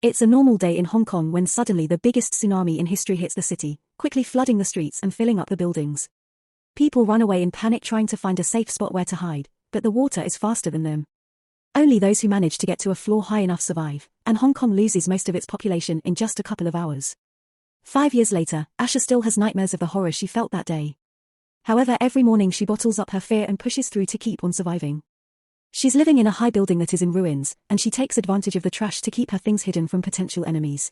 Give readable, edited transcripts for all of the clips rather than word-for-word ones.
It's a normal day in Hong Kong when suddenly the biggest tsunami in history hits the city, quickly flooding the streets and filling up the buildings. People run away in panic trying to find a safe spot where to hide, but the water is faster than them. Only those who manage to get to a floor high enough survive, and Hong Kong loses most of its population in just a couple of hours. 5 years later, Asha still has nightmares of the horror she felt that day. However, every morning she bottles up her fear and pushes through to keep on surviving. She's living in a high building that is in ruins, and she takes advantage of the trash to keep her things hidden from potential enemies.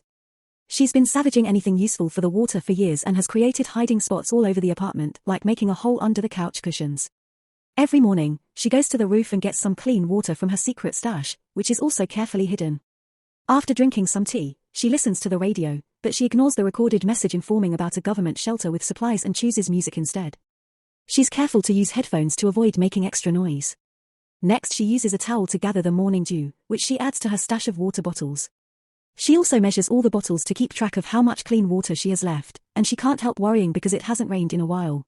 She's been savaging anything useful for the water for years and has created hiding spots all over the apartment, like making a hole under the couch cushions. Every morning, she goes to the roof and gets some clean water from her secret stash, which is also carefully hidden. After drinking some tea, she listens to the radio, but she ignores the recorded message informing about a government shelter with supplies and chooses music instead. She's careful to use headphones to avoid making extra noise. Next, she uses a towel to gather the morning dew, which she adds to her stash of water bottles. She also measures all the bottles to keep track of how much clean water she has left, and she can't help worrying because it hasn't rained in a while.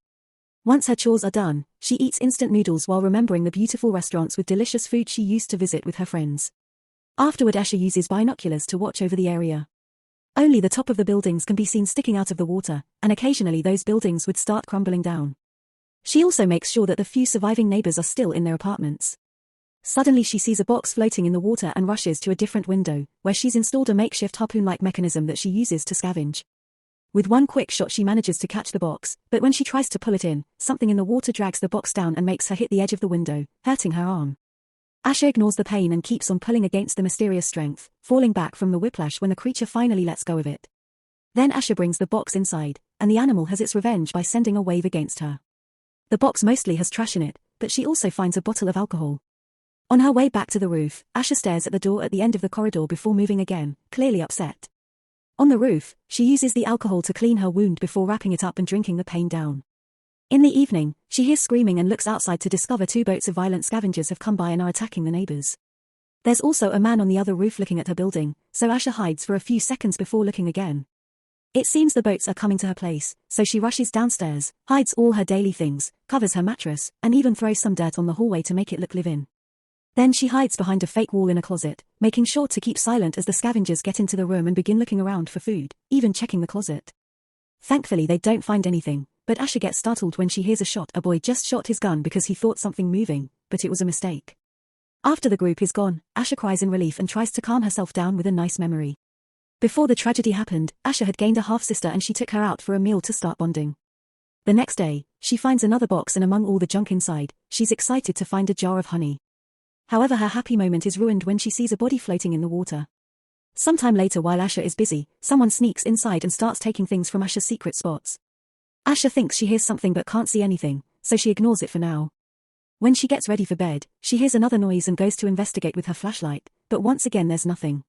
Once her chores are done, she eats instant noodles while remembering the beautiful restaurants with delicious food she used to visit with her friends. Afterward, Asha uses binoculars to watch over the area. Only the top of the buildings can be seen sticking out of the water, and occasionally those buildings would start crumbling down. She also makes sure that the few surviving neighbors are still in their apartments. Suddenly she sees a box floating in the water and rushes to a different window, where she's installed a makeshift harpoon-like mechanism that she uses to scavenge. With one quick shot she manages to catch the box, but when she tries to pull it in, something in the water drags the box down and makes her hit the edge of the window, hurting her arm. Asha ignores the pain and keeps on pulling against the mysterious strength, falling back from the whiplash when the creature finally lets go of it. Then Asha brings the box inside, and the animal has its revenge by sending a wave against her. The box mostly has trash in it, but she also finds a bottle of alcohol. On her way back to the roof, Asha stares at the door at the end of the corridor before moving again, clearly upset. On the roof, she uses the alcohol to clean her wound before wrapping it up and drinking the pain down. In the evening, she hears screaming and looks outside to discover 2 boats of violent scavengers have come by and are attacking the neighbors. There's also a man on the other roof looking at her building, so Asha hides for a few seconds before looking again. It seems the boats are coming to her place, so she rushes downstairs, hides all her daily things, covers her mattress, and even throws some dirt on the hallway to make it look live-in. Then she hides behind a fake wall in a closet, making sure to keep silent as the scavengers get into the room and begin looking around for food, even checking the closet. Thankfully they don't find anything, but Asha gets startled when she hears a shot. A boy just shot his gun because he thought something moving, but it was a mistake. After the group is gone, Asha cries in relief and tries to calm herself down with a nice memory. Before the tragedy happened, Asha had gained a half-sister and she took her out for a meal to start bonding. The next day, she finds another box and among all the junk inside, she's excited to find a jar of honey. However, her happy moment is ruined when she sees a body floating in the water. Sometime later, while Asha is busy, someone sneaks inside and starts taking things from Asha's secret spots. Asha thinks she hears something but can't see anything, so she ignores it for now. When she gets ready for bed, she hears another noise and goes to investigate with her flashlight, but once again there's nothing.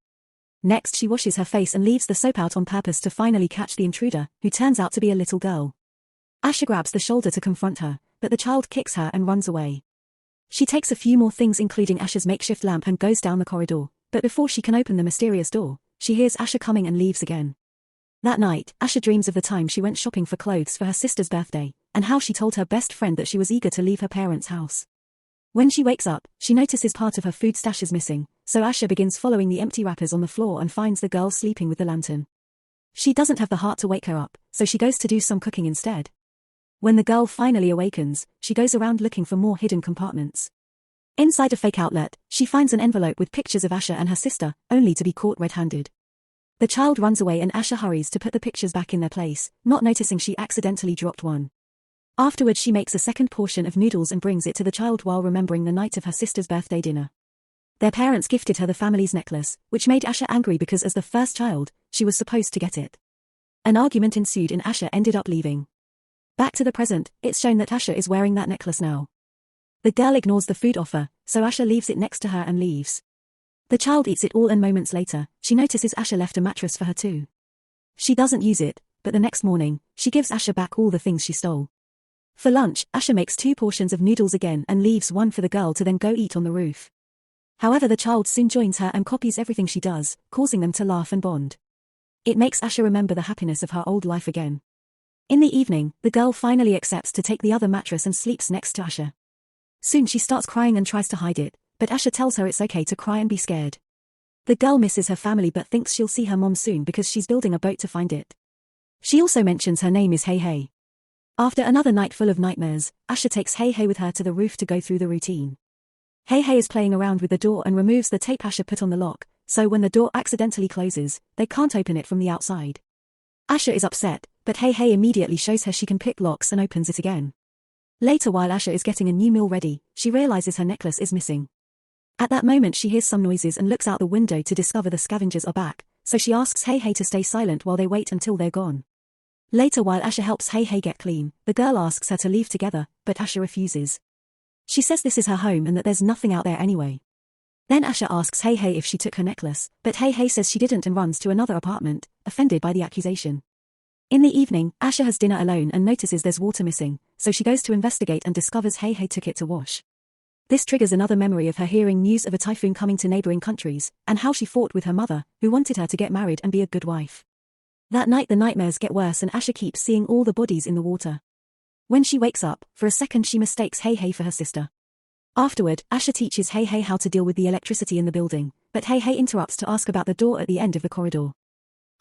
Next she washes her face and leaves the soap out on purpose to finally catch the intruder, who turns out to be a little girl. Asha grabs the shoulder to confront her, but the child kicks her and runs away. She takes a few more things including Asha's makeshift lamp and goes down the corridor, but before she can open the mysterious door, she hears Asha coming and leaves again. That night, Asha dreams of the time she went shopping for clothes for her sister's birthday, and how she told her best friend that she was eager to leave her parents' house. When she wakes up, she notices part of her food stash is missing, so Asha begins following the empty wrappers on the floor and finds the girl sleeping with the lantern. She doesn't have the heart to wake her up, so she goes to do some cooking instead. When the girl finally awakens, she goes around looking for more hidden compartments. Inside a fake outlet, she finds an envelope with pictures of Asha and her sister, only to be caught red-handed. The child runs away and Asha hurries to put the pictures back in their place, not noticing she accidentally dropped one. Afterwards she makes a second portion of noodles and brings it to the child while remembering the night of her sister's birthday dinner. Their parents gifted her the family's necklace, which made Asha angry because as the first child, she was supposed to get it. An argument ensued and Asha ended up leaving. Back to the present, it's shown that Asha is wearing that necklace now. The girl ignores the food offer, so Asha leaves it next to her and leaves. The child eats it all and moments later, she notices Asha left a mattress for her too. She doesn't use it, but the next morning, she gives Asha back all the things she stole. For lunch, Asha makes 2 portions of noodles again and leaves one for the girl to then go eat on the roof. However, the child soon joins her and copies everything she does, causing them to laugh and bond. It makes Asha remember the happiness of her old life again. In the evening, the girl finally accepts to take the other mattress and sleeps next to Asha. Soon she starts crying and tries to hide it, but Asha tells her it's okay to cry and be scared. The girl misses her family but thinks she'll see her mom soon because she's building a boat to find it. She also mentions her name is Hey Hey. After another night full of nightmares, Asha takes Hey Hey with her to the roof to go through the routine. Hey Hey is playing around with the door and removes the tape Asha put on the lock, so when the door accidentally closes, they can't open it from the outside. Asha is upset, but Hey Hey immediately shows her she can pick locks and opens it again. Later, while Asha is getting a new meal ready, she realizes her necklace is missing. At that moment she hears some noises and looks out the window to discover the scavengers are back, so she asks Hey Hey to stay silent while they wait until they're gone. Later, while Asha helps Hey Hey get clean, the girl asks her to leave together, but Asha refuses. She says this is her home and that there's nothing out there anyway. Then Asha asks Hey Hey if she took her necklace, but Hey Hey says she didn't and runs to another apartment, offended by the accusation. In the evening, Asha has dinner alone and notices there's water missing, so she goes to investigate and discovers Hey Hey took it to wash. This triggers another memory of her hearing news of a typhoon coming to neighboring countries, and how she fought with her mother, who wanted her to get married and be a good wife. That night the nightmares get worse and Asha keeps seeing all the bodies in the water. When she wakes up, for a second she mistakes Hey Hey for her sister. Afterward, Asha teaches Hey Hey how to deal with the electricity in the building, but Hey Hey interrupts to ask about the door at the end of the corridor.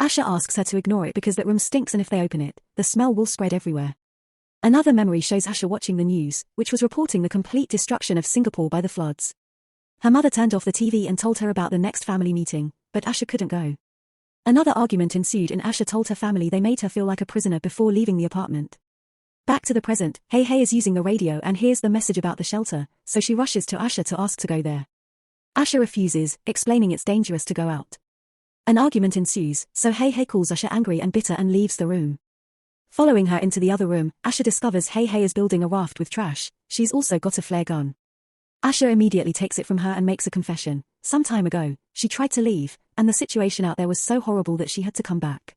Asha asks her to ignore it because that room stinks and if they open it, the smell will spread everywhere. Another memory shows Asha watching the news, which was reporting the complete destruction of Singapore by the floods. Her mother turned off the TV and told her about the next family meeting, but Asha couldn't go. Another argument ensued and Asha told her family they made her feel like a prisoner before leaving the apartment. Back to the present, Hey Hey is using the radio and hears the message about the shelter, so she rushes to Asha to ask to go there. Asha refuses, explaining it's dangerous to go out. An argument ensues, so Hey Hey calls Asha angry and bitter and leaves the room. Following her into the other room, Asha discovers Hey Hey is building a raft with trash. She's also got a flare gun. Asha immediately takes it from her and makes a confession. Some time ago, she tried to leave, and the situation out there was so horrible that she had to come back.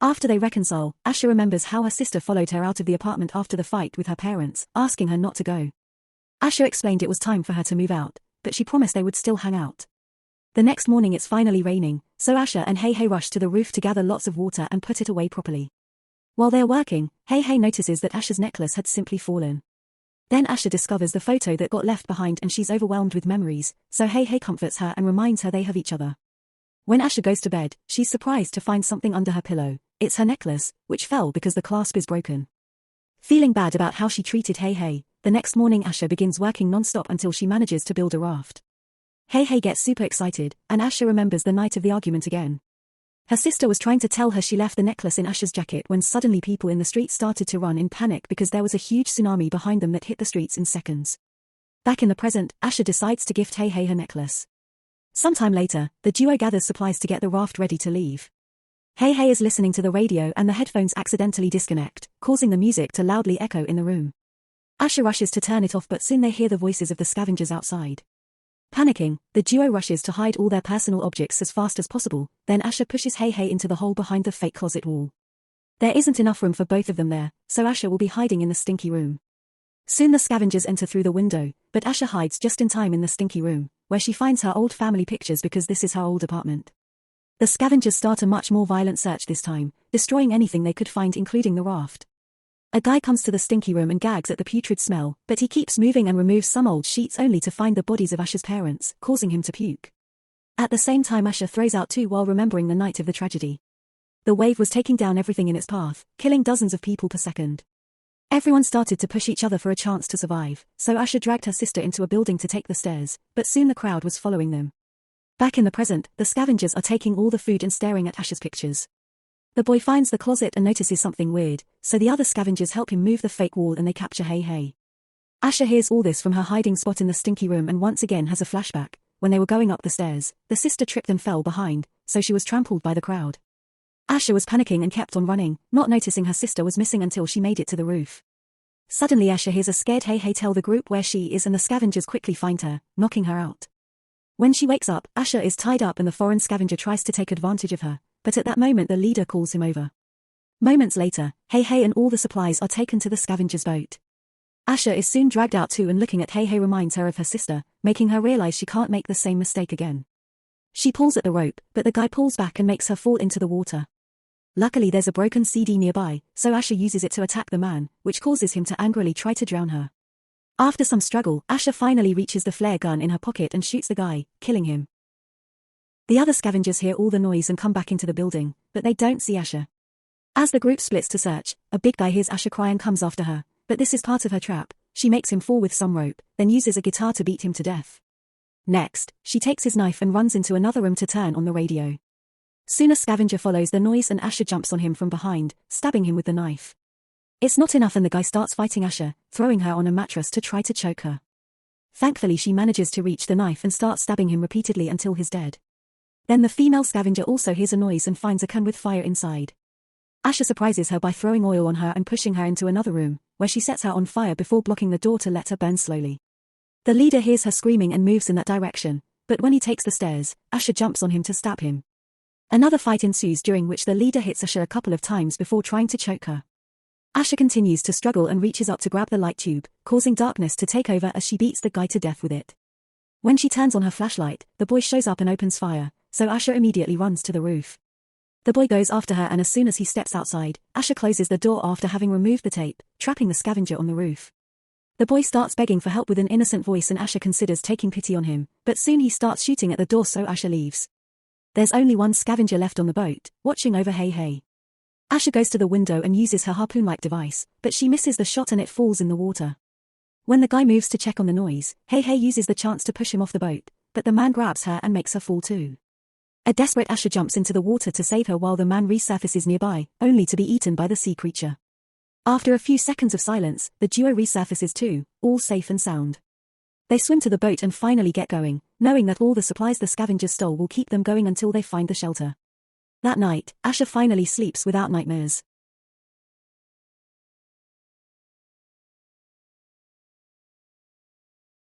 After they reconcile, Asha remembers how her sister followed her out of the apartment after the fight with her parents, asking her not to go. Asha explained it was time for her to move out, but she promised they would still hang out. The next morning it's finally raining, so Asha and Hey Hey rush to the roof to gather lots of water and put it away properly. While they're working, Hey Hey notices that Asha's necklace had simply fallen. Then Asha discovers the photo that got left behind and she's overwhelmed with memories, so Hey Hey comforts her and reminds her they have each other. When Asha goes to bed, she's surprised to find something under her pillow. It's her necklace, which fell because the clasp is broken. Feeling bad about how she treated Hey Hey, the next morning Asha begins working non-stop until she manages to build a raft. Hey Hey gets super excited, and Asha remembers the night of the argument again. Her sister was trying to tell her she left the necklace in Asha's jacket when suddenly people in the street started to run in panic because there was a huge tsunami behind them that hit the streets in seconds. Back in the present, Asha decides to gift Hey Hey her necklace. Sometime later, the duo gathers supplies to get the raft ready to leave. Hey Hey is listening to the radio and the headphones accidentally disconnect, causing the music to loudly echo in the room. Asha rushes to turn it off but soon they hear the voices of the scavengers outside. Panicking, the duo rushes to hide all their personal objects as fast as possible, then Asha pushes Hey Hey into the hole behind the fake closet wall. There isn't enough room for both of them there, so Asha will be hiding in the stinky room. Soon the scavengers enter through the window, but Asha hides just in time in the stinky room, where she finds her old family pictures because this is her old apartment. The scavengers start a much more violent search this time, destroying anything they could find including the raft. A guy comes to the stinky room and gags at the putrid smell, but he keeps moving and removes some old sheets only to find the bodies of Asha's parents, causing him to puke. At the same time Asha throws out too while remembering the night of the tragedy. The wave was taking down everything in its path, killing dozens of people per second. Everyone started to push each other for a chance to survive, so Asha dragged her sister into a building to take the stairs, but soon the crowd was following them. Back in the present, the scavengers are taking all the food and staring at Asha's pictures. The boy finds the closet and notices something weird, so the other scavengers help him move the fake wall and they capture Hey Hey. Asha hears all this from her hiding spot in the stinky room and once again has a flashback. When they were going up the stairs, the sister tripped and fell behind, so she was trampled by the crowd. Asha was panicking and kept on running, not noticing her sister was missing until she made it to the roof. Suddenly Asha hears a scared Hey Hey tell the group where she is and the scavengers quickly find her, knocking her out. When she wakes up, Asha is tied up and the foreign scavenger tries to take advantage of her, but at that moment the leader calls him over. Moments later, Hey Hey and all the supplies are taken to the scavenger's boat. Asha is soon dragged out too and looking at Hey Hey reminds her of her sister, making her realize she can't make the same mistake again. She pulls at the rope, but the guy pulls back and makes her fall into the water. Luckily there's a broken CD nearby, so Asha uses it to attack the man, which causes him to angrily try to drown her. After some struggle, Asha finally reaches the flare gun in her pocket and shoots the guy, killing him. The other scavengers hear all the noise and come back into the building, but they don't see Asha. As the group splits to search, a big guy hears Asha cry and comes after her, but this is part of her trap. She makes him fall with some rope, then uses a guitar to beat him to death. Next, she takes his knife and runs into another room to turn on the radio. Soon a scavenger follows the noise and Asha jumps on him from behind, stabbing him with the knife. It's not enough and the guy starts fighting Asha, throwing her on a mattress to try to choke her. Thankfully she manages to reach the knife and starts stabbing him repeatedly until he's dead. Then the female scavenger also hears a noise and finds a can with fire inside. Asha surprises her by throwing oil on her and pushing her into another room, where she sets her on fire before blocking the door to let her burn slowly. The leader hears her screaming and moves in that direction, but when he takes the stairs, Asha jumps on him to stab him. Another fight ensues during which the leader hits Asha a couple of times before trying to choke her. Asha continues to struggle and reaches up to grab the light tube, causing darkness to take over as she beats the guy to death with it. When she turns on her flashlight, the boy shows up and opens fire, so Asha immediately runs to the roof. The boy goes after her and as soon as he steps outside, Asha closes the door after having removed the tape, trapping the scavenger on the roof. The boy starts begging for help with an innocent voice and Asha considers taking pity on him, but soon he starts shooting at the door so Asha leaves. There's only one scavenger left on the boat, watching over Hey Hey. Asha goes to the window and uses her harpoon-like device, but she misses the shot and it falls in the water. When the guy moves to check on the noise, Hey Hey uses the chance to push him off the boat, but the man grabs her and makes her fall too. A desperate Asha jumps into the water to save her while the man resurfaces nearby, only to be eaten by the sea creature. After a few seconds of silence, the duo resurfaces too, all safe and sound. They swim to the boat and finally get going, knowing that all the supplies the scavengers stole will keep them going until they find the shelter. That night, Asha finally sleeps without nightmares.